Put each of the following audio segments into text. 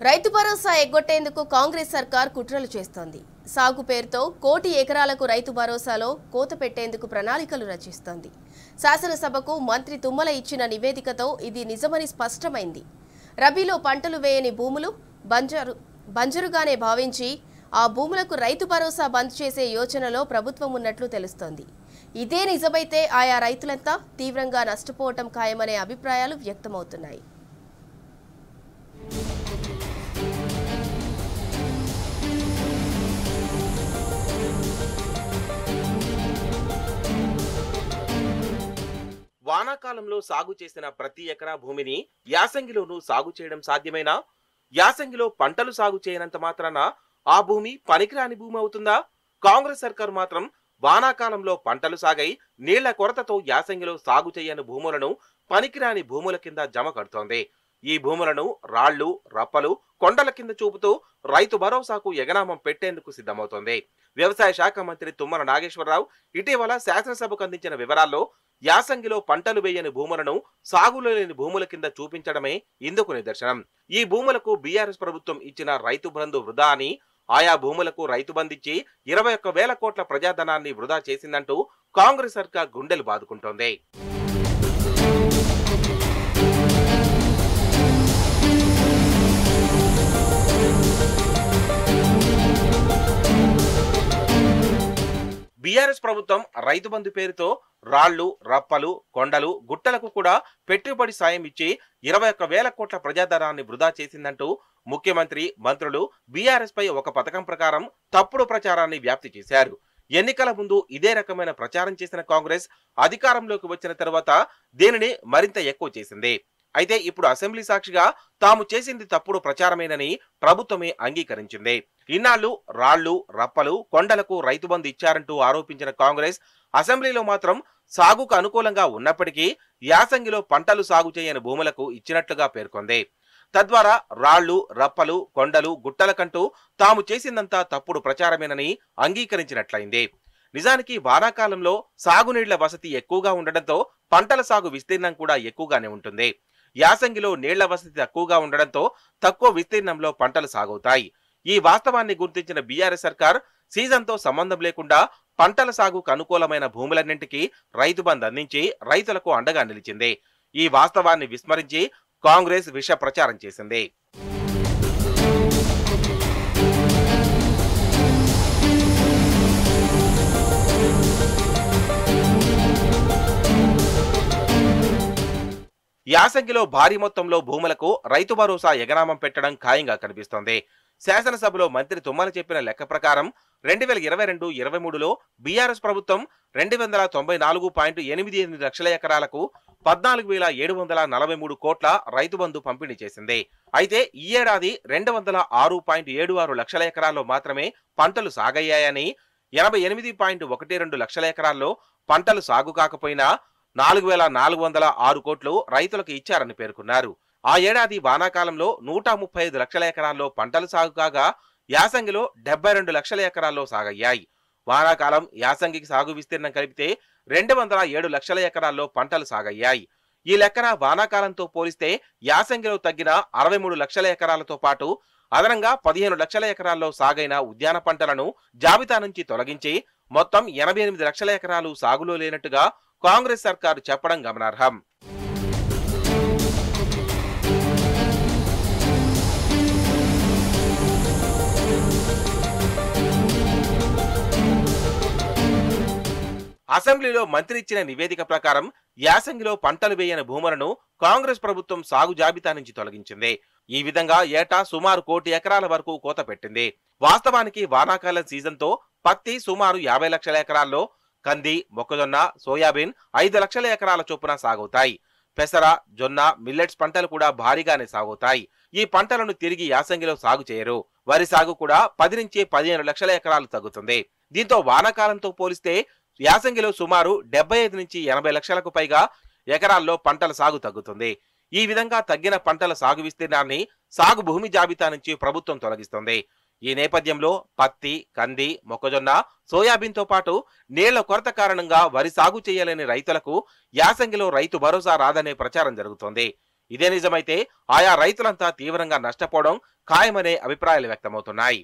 రైతు భరోసా ఎగ్గొట్టేందుకు కాంగ్రెస్ సర్కార్ కుట్రలు చేస్తోంది. సాగు పేరుతో కోటి ఎకరాలకు రైతు భరోసాలో కోత పెట్టేందుకు ప్రణాళికలు రచిస్తోంది. శాసనసభకు మంత్రి తుమ్మల ఇచ్చిన నివేదికతో ఇది నిజమని స్పష్టమైంది. రబీలో పంటలు వేయని భూములు బంజరుగానే భావించి ఆ భూములకు రైతు భరోసా బంద్ చేసే యోచనలో ప్రభుత్వం ఉన్నట్లు తెలుస్తోంది. ఇదే నిజమైతే ఆయా రైతులంతా తీవ్రంగా నష్టపోవటం ఖాయమనే అభిప్రాయాలు వ్యక్తమవుతున్నాయి. వానాకాలంలో సాగు చేసిన ప్రతి ఎకరా భూమిని యాసంగిలోనూ సాగు చేయడం సాధ్యమేనా? యాసంగిలో పంటలు సాగు చేయనంత మాత్రాన ఆ భూమి పనికిరాని భూమి అవుతుందా? కాంగ్రెస్ సర్కార్ మాత్రం వానాకాలంలో పంటలు సాగై నీళ్ల కొరతతో యాసంగిలో సాగు చేయని భూములను పనికిరాని భూముల కింద జమ కడుతోంది. ఈ భూములను రాళ్లు, రప్పలు, కొండల కింద చూపుతూ రైతు భరోసాకు ఎగనామం పెట్టేందుకు సిద్ధమవుతోంది. వ్యవసాయ శాఖ మంత్రి తుమ్మల నాగేశ్వరరావు ఇటీవల శాసనసభకు అందించిన వివరాల్లో యాసంగిలో పంటలు వేయని భూములను సాగులో లేని భూముల కింద చూపించడమే ఇందుకు నిదర్శనం. ఈ భూములకు బీఆర్ఎస్ ప్రభుత్వం ఇచ్చిన రైతు బంధు వృధా అని, ఆయా భూములకు రైతు బంధించి 21,000 కోట్ల ప్రజాధనాన్ని వృధా చేసిందంటూ కాంగ్రెస్ సర్కార్ గుండెలు బాదుకుంటోంది. బీఆర్ఎస్ ప్రభుత్వం రైతు బంధు పేరుతో రాళ్లు, రప్పలు, కొండలు, గుట్టలకు కూడా పెట్టుబడి సాయం ఇచ్చి 21,000 కోట్ల ప్రజాధనాన్ని వృధా చేసిందంటూ ముఖ్యమంత్రి, మంత్రులు బీఆర్ఎస్ పై ఒక పథకం ప్రకారం తప్పుడు ప్రచారాన్ని వ్యాప్తి చేశారు. ఎన్నికల ముందు ఇదే రకమైన ప్రచారం చేసిన కాంగ్రెస్ అధికారంలోకి వచ్చిన తర్వాత దీనిని మరింత ఎక్కువ చేసింది. అయితే ఇప్పుడు అసెంబ్లీ సాక్షిగా తాము చేసింది తప్పుడు ప్రచారమేనని ప్రభుత్వమే అంగీకరించింది. ఇన్నాళ్లు రాళ్లు, రప్పలు, కొండలకు రైతు బంధు ఇచ్చారంటూ ఆరోపించిన కాంగ్రెస్ అసెంబ్లీలో మాత్రం సాగుకు అనుకూలంగా ఉన్నప్పటికీ యాసంగిలో పంటలు సాగు చేయని భూములకు ఇచ్చినట్లుగా పేర్కొంది. తద్వారా రాళ్లు, రప్పలు, కొండలు, గుట్టలకంటూ తాము చేసిందంతా తప్పుడు ప్రచారమేనని అంగీకరించినట్లయింది. నిజానికి వానాకాలంలో సాగునీళ్ల వసతి ఎక్కువగా ఉండడంతో పంటల సాగు విస్తీర్ణం కూడా ఎక్కువగానే ఉంటుంది. యాసంగిలో నీళ్ల వసతి తక్కువగా ఉండడంతో తక్కువ విస్తీర్ణంలో పంటలు సాగవుతాయి. ఈ వాస్తవాన్ని గుర్తించిన బీఆర్ఎస్ సర్కార్ సీజన్తో సంబంధం లేకుండా పంటల సాగుకు అనుకూలమైన భూములన్నింటికీ రైతు బంధు అందించి రైతులకు అండగా నిలిచింది. ఈ వాస్తవాన్ని విస్మరించి కాంగ్రెస్ విష ప్రచారం చేసింది. యాసంగిలో భారీ మొత్తంలో భూములకు రైతు భరోసా ఎగనామం పెట్టడం ఖాయంగా కనిపిస్తోంది. శాసనసభలో మంత్రి తుమ్మల చెప్పిన లెక్క ప్రకారం 2022-23లో బీఆర్ఎస్ ప్రభుత్వం 294.88 లక్షల ఎకరాలకు 14,743 కోట్ల రైతు బంధు పంపిణీ చేసింది. అయితే ఈ ఏడాది 206.76 లక్షల ఎకరాల్లో మాత్రమే పంటలు సాగయ్యాయని, 88.12 లక్షల ఎకరాల్లో పంటలు సాగు కాకపోయినా 4,406 కోట్లు రైతులకు ఇచ్చారని పేర్కొన్నారు. ఆ ఏడాది వానాకాలంలో 135 లక్షల ఎకరాల్లో పంటలు సాగు కాగా యాసంగిలో 72 లక్షల ఎకరాల్లో సాగయ్యాయి. వానాకాలం యాసంగికి సాగు విస్తీర్ణం కలిపితే 207 లక్షల ఎకరాల్లో పంటలు సాగయ్యాయి. ఈ లెక్కన వానాకాలంతో పోలిస్తే యాసంగిలో తగ్గిన 63 లక్షల ఎకరాలతో పాటు అదనంగా 15 లక్షల ఎకరాల్లో సాగైన ఉద్యాన పంటలను జాబితా నుంచి తొలగించి మొత్తం 88 లక్షల ఎకరాలు సాగులో లేనట్టుగా కాంగ్రెస్ సర్కారు చెప్పడం గమనార్హం. అసెంబ్లీలో మంత్రి ఇచ్చిన నివేదిక ప్రకారం యాసంగిలో పంటలు వేయని భూములను కాంగ్రెస్ ప్రభుత్వం సాగు జాబితా నుంచి తొలగించింది. ఈ విధంగా ఏటా సుమారు 1 కోటి ఎకరాల వరకు కోత పెట్టింది. వాస్తవానికి వానాకాలం సీజన్తో పత్తి సుమారు 50 లక్షల ఎకరాల్లో, కంది, మొక్కజొన్న, సోయాబీన్ 5 లక్షల ఎకరాల చొప్పున సాగుతాయి. పెసర, జొన్న, మిల్లెట్స్ పంటలు కూడా భారీగానే సాగుతాయి. ఈ పంటలను తిరిగి యాసంగిలో సాగు చేయరు. వరి సాగు కూడా 10 నుంచి 15 లక్షల ఎకరాలు తగ్గుతుంది. దీంతో వానాకాలంతో పోలిస్తే యాసంగిలో సుమారు 75 నుంచి 80 లక్షలకు పైగా ఎకరాల్లో పంటల సాగు తగ్గుతుంది. ఈ విధంగా తగ్గిన పంటల సాగు విస్తీర్ణాన్ని సాగు భూమి జాబితా నుంచి ప్రభుత్వం తొలగిస్తుంది. ఈ నేపథ్యంలో పత్తి, కంది, మొక్కజొన్న, సోయాబీన్తో పాటు నీళ్ల కొరత కారణంగా వరి సాగు చేయలేని రైతులకు యాసంగిలో రైతు భరోసా రాదనే ప్రచారం జరుగుతోంది. ఇదే నిజమైతే ఆయా రైతులంతా తీవ్రంగా నష్టపోవడం ఖాయమనే అభిప్రాయాలు వ్యక్తమవుతున్నాయి.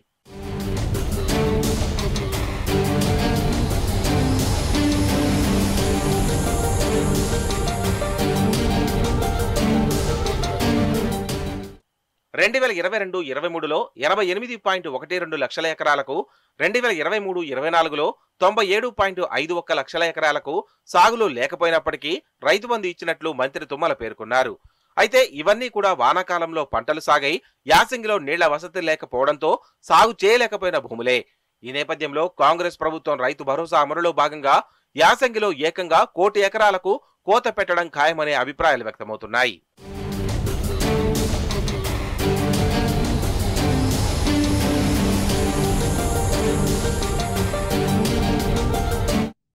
రెండు 2022-23లో 88.12 లక్షల ఎకరాలకు, 2023-24లో 97.51 లక్షల ఎకరాలకు సాగులో లేకపోయినప్పటికీ రైతు బంధు ఇచ్చినట్లు మంత్రి తుమ్మల పేర్కొన్నారు. అయితే ఇవన్నీ కూడా వానాకాలంలో పంటలు సాగై యాసంగిలో నీళ్ల వసతి లేకపోవడంతో సాగు చేయలేకపోయిన భూములే. ఈ నేపథ్యంలో కాంగ్రెస్ ప్రభుత్వం రైతు భరోసా అమలులో భాగంగా యాసంగిలో ఏకంగా 1 కోటి ఎకరాలకు కోత పెట్టడం ఖాయమనే అభిప్రాయాలు వ్యక్తమవుతున్నాయి.